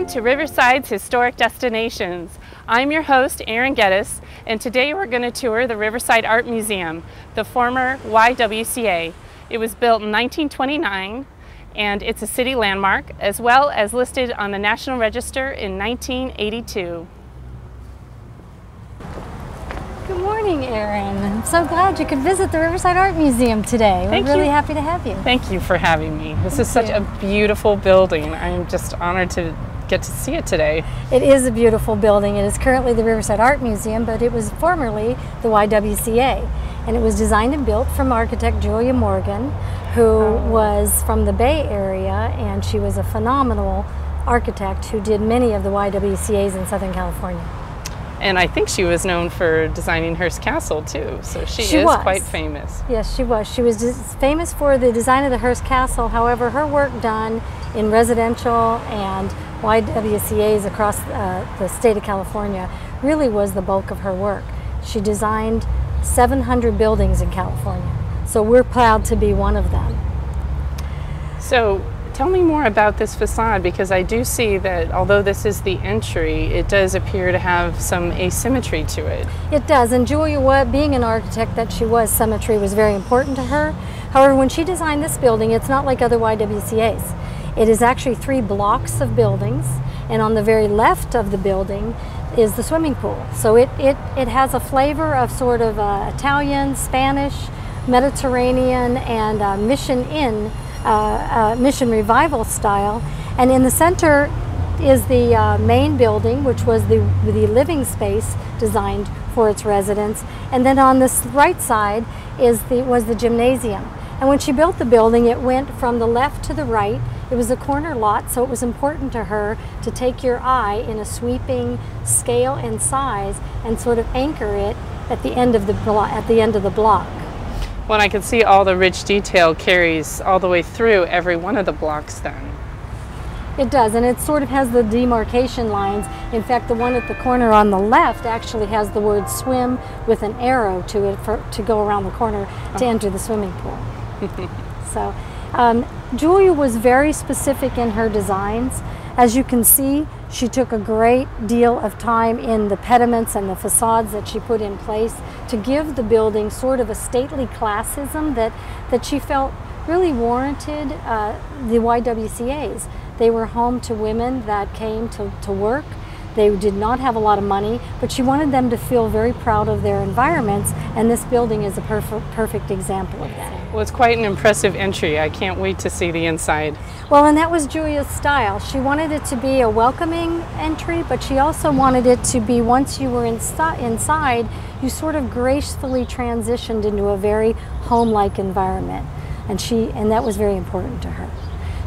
Welcome to Riverside's Historic Destinations. I'm your host, Erin Geddes, and today we're going to tour the Riverside Art Museum, the former YWCA. It was built in 1929, and it's a city landmark, as well as listed on the National Register in 1982. Good morning, Erin. I'm so glad you could visit the Riverside Art Museum today. We're really happy to have you. Thank you for having me. This is such a beautiful building. I'm just honored to get to see it today. It is a beautiful building. It is currently the Riverside Art Museum, but it was formerly the YWCA. And it was designed and built from architect Julia Morgan, who was from the Bay Area, and she was a phenomenal architect who did many of the YWCAs in Southern California. And I think she was known for designing Hearst Castle too, so she is quite famous. Yes, she was. She was famous for the design of the Hearst Castle. However, her work done in residential and YWCAs across the state of California really was the bulk of her work. She designed 700 buildings in California, so we're proud to be one of them. So tell me more about this facade, because I do see that although this is the entry, it does appear to have some asymmetry to it. It does, and Julia, being an architect that she was, symmetry was very important to her. However, when she designed this building, it's not like other YWCAs. It is actually 3 blocks of buildings, and on the very left of the building is the swimming pool. So it has a flavor of sort of Italian, Spanish, Mediterranean, and Mission Revival style. And in the center is the main building, which was the living space designed for its residents. And then on this right side was the gymnasium. And when she built the building, it went from the left to the right. It was a corner lot, so it was important to her to take your eye in a sweeping scale and size and sort of anchor it at the end of the block. Well, I can see all the rich detail carries all the way through every one of the blocks then. It does, and it sort of has the demarcation lines. In fact, the one at the corner on the left actually has the word swim with an arrow to it to go around the corner to enter the swimming pool. So, Julia was very specific in her designs. As you can see, she took a great deal of time in the pediments and the facades that she put in place to give the building sort of a stately classism that she felt really warranted the YWCAs. They were home to women that came to work. They did not have a lot of money, but she wanted them to feel very proud of their environments, and this building is a perfect example of that. Well, it's quite an impressive entry. I can't wait to see the inside. Well, and that was Julia's style. She wanted it to be a welcoming entry, but she also wanted it to be, once you were inside, you sort of gracefully transitioned into a very home-like environment, and that was very important to her.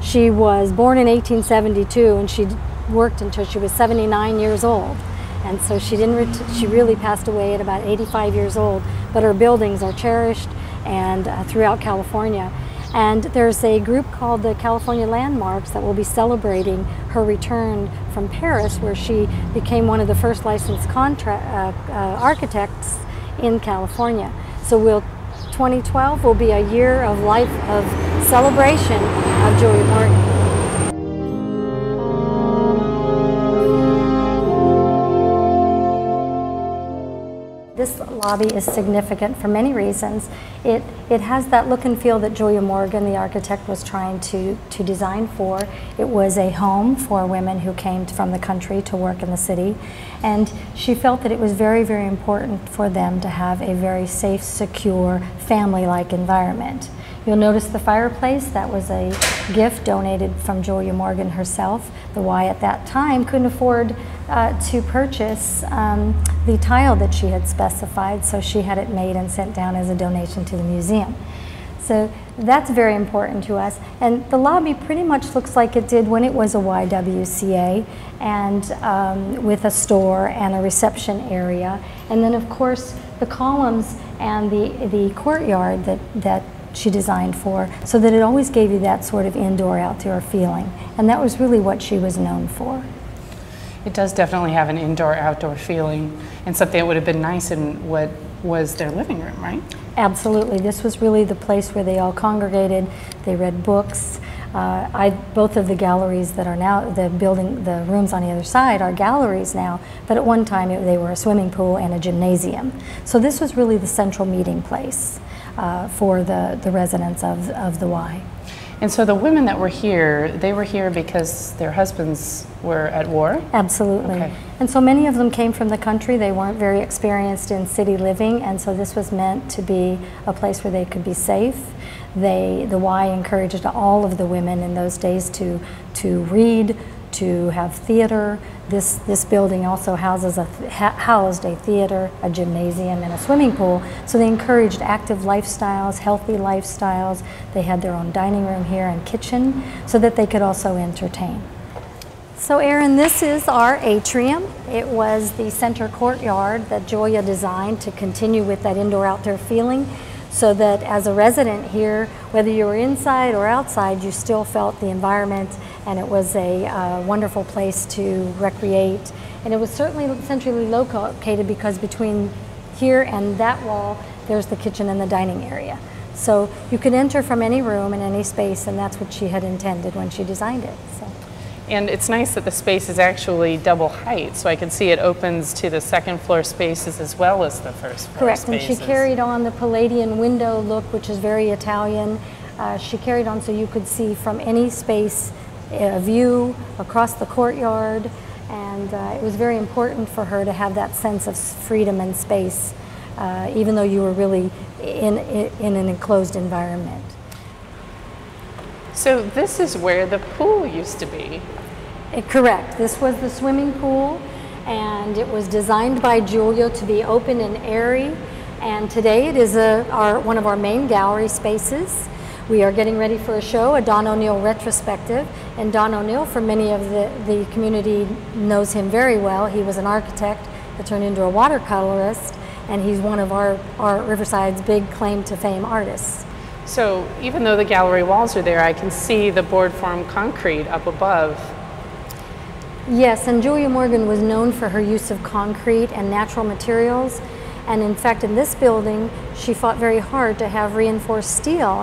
She was born in 1872, and she worked until she was 79 years old, and so she really passed away at about 85 years old, but her buildings are cherished and throughout California. And there's a group called the California Landmarks that will be celebrating her return from Paris, where she became one of the first licensed architects in California. So 2012 will be a year of celebration of Julia Morgan. This lobby is significant for many reasons. It has that look and feel that Julia Morgan, the architect, was trying to design for. It was a home for women who came from the country to work in the city, and she felt that it was very, very important for them to have a very safe, secure, family-like environment. You'll notice the fireplace. That was a gift donated from Julia Morgan herself. The Y at that time couldn't afford to purchase the tile that she had specified, so she had it made and sent down as a donation to the museum. So that's very important to us. And the lobby pretty much looks like it did when it was a YWCA, and with a store and a reception area. And then of course the columns and the courtyard that she designed for, so that it always gave you that sort of indoor-outdoor feeling. And that was really what she was known for. It does definitely have an indoor-outdoor feeling, and something that would have been nice in what was their living room, right? Absolutely. This was really the place where they all congregated. They read books. Both of the galleries that are now, the rooms on the other side are galleries now, but at one time they were a swimming pool and a gymnasium. So this was really the central meeting place for the residents of the Y. And so the women that were here, they were here because their husbands were at war? Absolutely. Okay. And so many of them came from the country. They weren't very experienced in city living, and so this was meant to be a place where they could be safe. The Y encouraged all of the women in those days to read, to have theater. This building also housed a theater, a gymnasium, and a swimming pool. So they encouraged active lifestyles, healthy lifestyles. They had their own dining room here and kitchen so that they could also entertain. So Aaron, this is our atrium. It was the center courtyard that Julia designed to continue with that indoor-outdoor feeling, so that as a resident here, whether you were inside or outside, you still felt the environment, and it was a wonderful place to recreate. And it was certainly centrally located because between here and that wall, there's the kitchen and the dining area. So you could enter from any room in any space, and that's what she had intended when she designed it. So. And it's nice that the space is actually double height, so I can see it opens to the second floor spaces as well as the first floor Correct, spaces. and she carried on the Palladian window look, which is very Italian. She carried on so you could see from any space a view across the courtyard, and it was very important for her to have that sense of freedom and space, even though you were really in an enclosed environment. So this is where the pool used to be. Correct. This was the swimming pool, and it was designed by Julia to be open and airy, and today it is one of our main gallery spaces. We are getting ready for a show, a Don O'Neill retrospective, and Don O'Neill, for many of the community, knows him very well. He was an architect that turned into a watercolorist, and he's one of our Riverside's big claim to fame artists. So even though the gallery walls are there, I can see the board form concrete up above. Yes, and Julia Morgan was known for her use of concrete and natural materials. And in fact, in this building, she fought very hard to have reinforced steel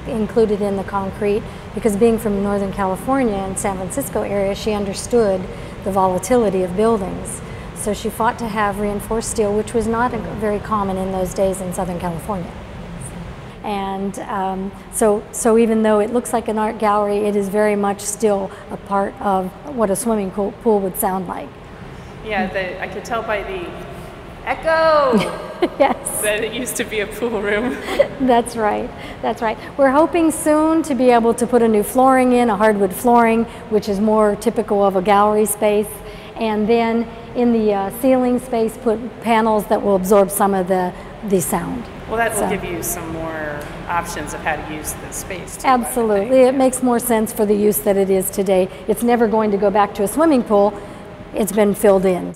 included in the concrete, because being from Northern California and San Francisco area, she understood the volatility of buildings. So she fought to have reinforced steel, which was not very common in those days in Southern California. And so even though it looks like an art gallery, it is very much still a part of what a swimming pool would sound like. Yeah, I could tell by the echo yes. that it used to be a pool room. That's right, that's right. We're hoping soon to be able to put a new flooring in, a hardwood flooring, which is more typical of a gallery space. And then in the ceiling space, put panels that will absorb some of the sound. Well, that will give you some more options of how to use the space too. Absolutely. It makes more sense for the use that it is today. It's never going to go back to a swimming pool. It's been filled in.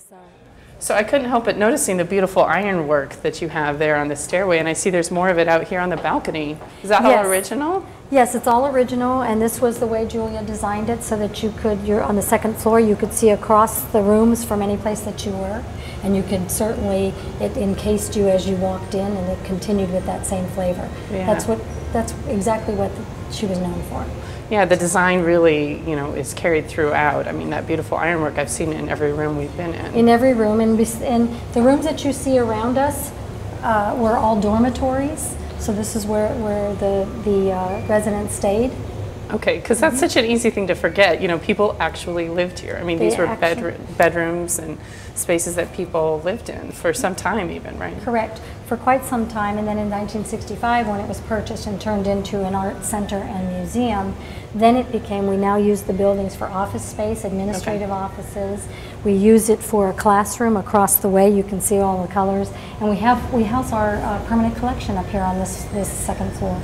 So I couldn't help but noticing the beautiful ironwork that you have there on the stairway, and I see there's more of it out here on the balcony. Is that all original? Yes, it's all original, and this was the way Julia designed it, so that you're on the second floor, you could see across the rooms from any place that you were, and you could certainly, it encased you as you walked in, and it continued with that same flavor. Yeah. That's exactly what she was known for. Yeah, the design really, is carried throughout. I mean, that beautiful ironwork, I've seen it in every room we've been in. In every room, and the rooms that you see around us were all dormitories. So this is where the residents stayed. Okay, because that's such an easy thing to forget. People actually lived here. I mean, these were bedrooms and spaces that people lived in for some time even, right? Correct, for quite some time. And then in 1965, when it was purchased and turned into an art center and museum, then it became, we now use the buildings for office space, administrative offices. We use it for a classroom across the way. You can see all the colors. And we house our permanent collection up here on this second floor.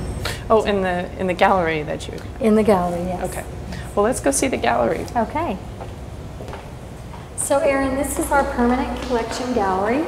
Oh, in the gallery that you... In the gallery, yes. Okay. Well, let's go see the gallery. Okay. So, Erin, this is our permanent collection gallery.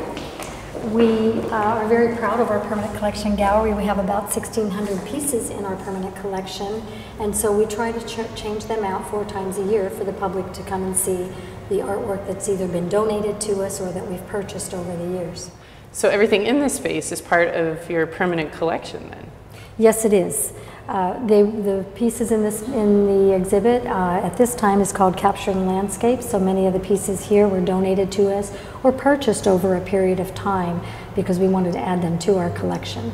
We are very proud of our permanent collection gallery. We have about 1,600 pieces in our permanent collection, and so we try to change them out 4 times a year for the public to come and see the artwork that's either been donated to us or that we've purchased over the years. So everything in this space is part of your permanent collection then? Yes, it is. The pieces in the exhibit at this time is called Capturing Landscapes. So many of the pieces here were donated to us or purchased over a period of time because we wanted to add them to our collection.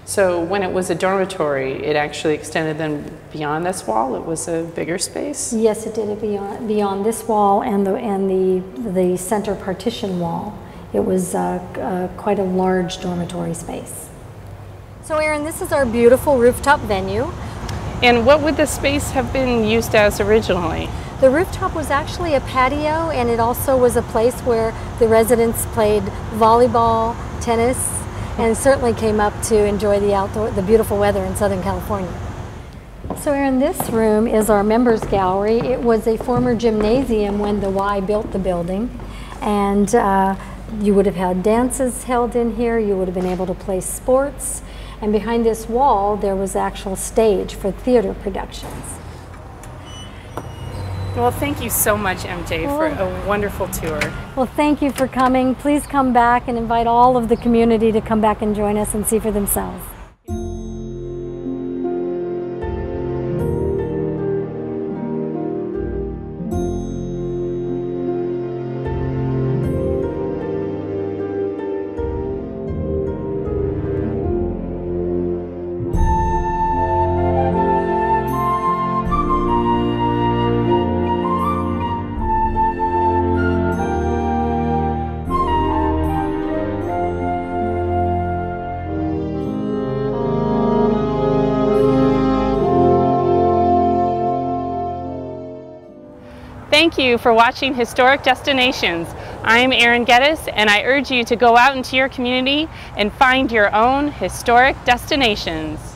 So when it was a dormitory, it actually extended then beyond this wall? It was a bigger space? Yes, it did it beyond this wall and the center partition wall. It was quite a large dormitory space. So Erin, this is our beautiful rooftop venue. And what would the space have been used as originally? The rooftop was actually a patio, and it also was a place where the residents played volleyball, tennis, and certainly came up to enjoy the beautiful weather in Southern California. So Erin, this room is our members gallery. It was a former gymnasium when the Y built the building, and you would have had dances held in here. You would have been able to play sports. And behind this wall, there was actual stage for theater productions. Well, thank you so much, MJ, for a wonderful tour. Well, thank you for coming. Please come back and invite all of the community to come back and join us and see for themselves. Thank you for watching Historic Destinations. I'm Erin Geddes, and I urge you to go out into your community and find your own historic destinations.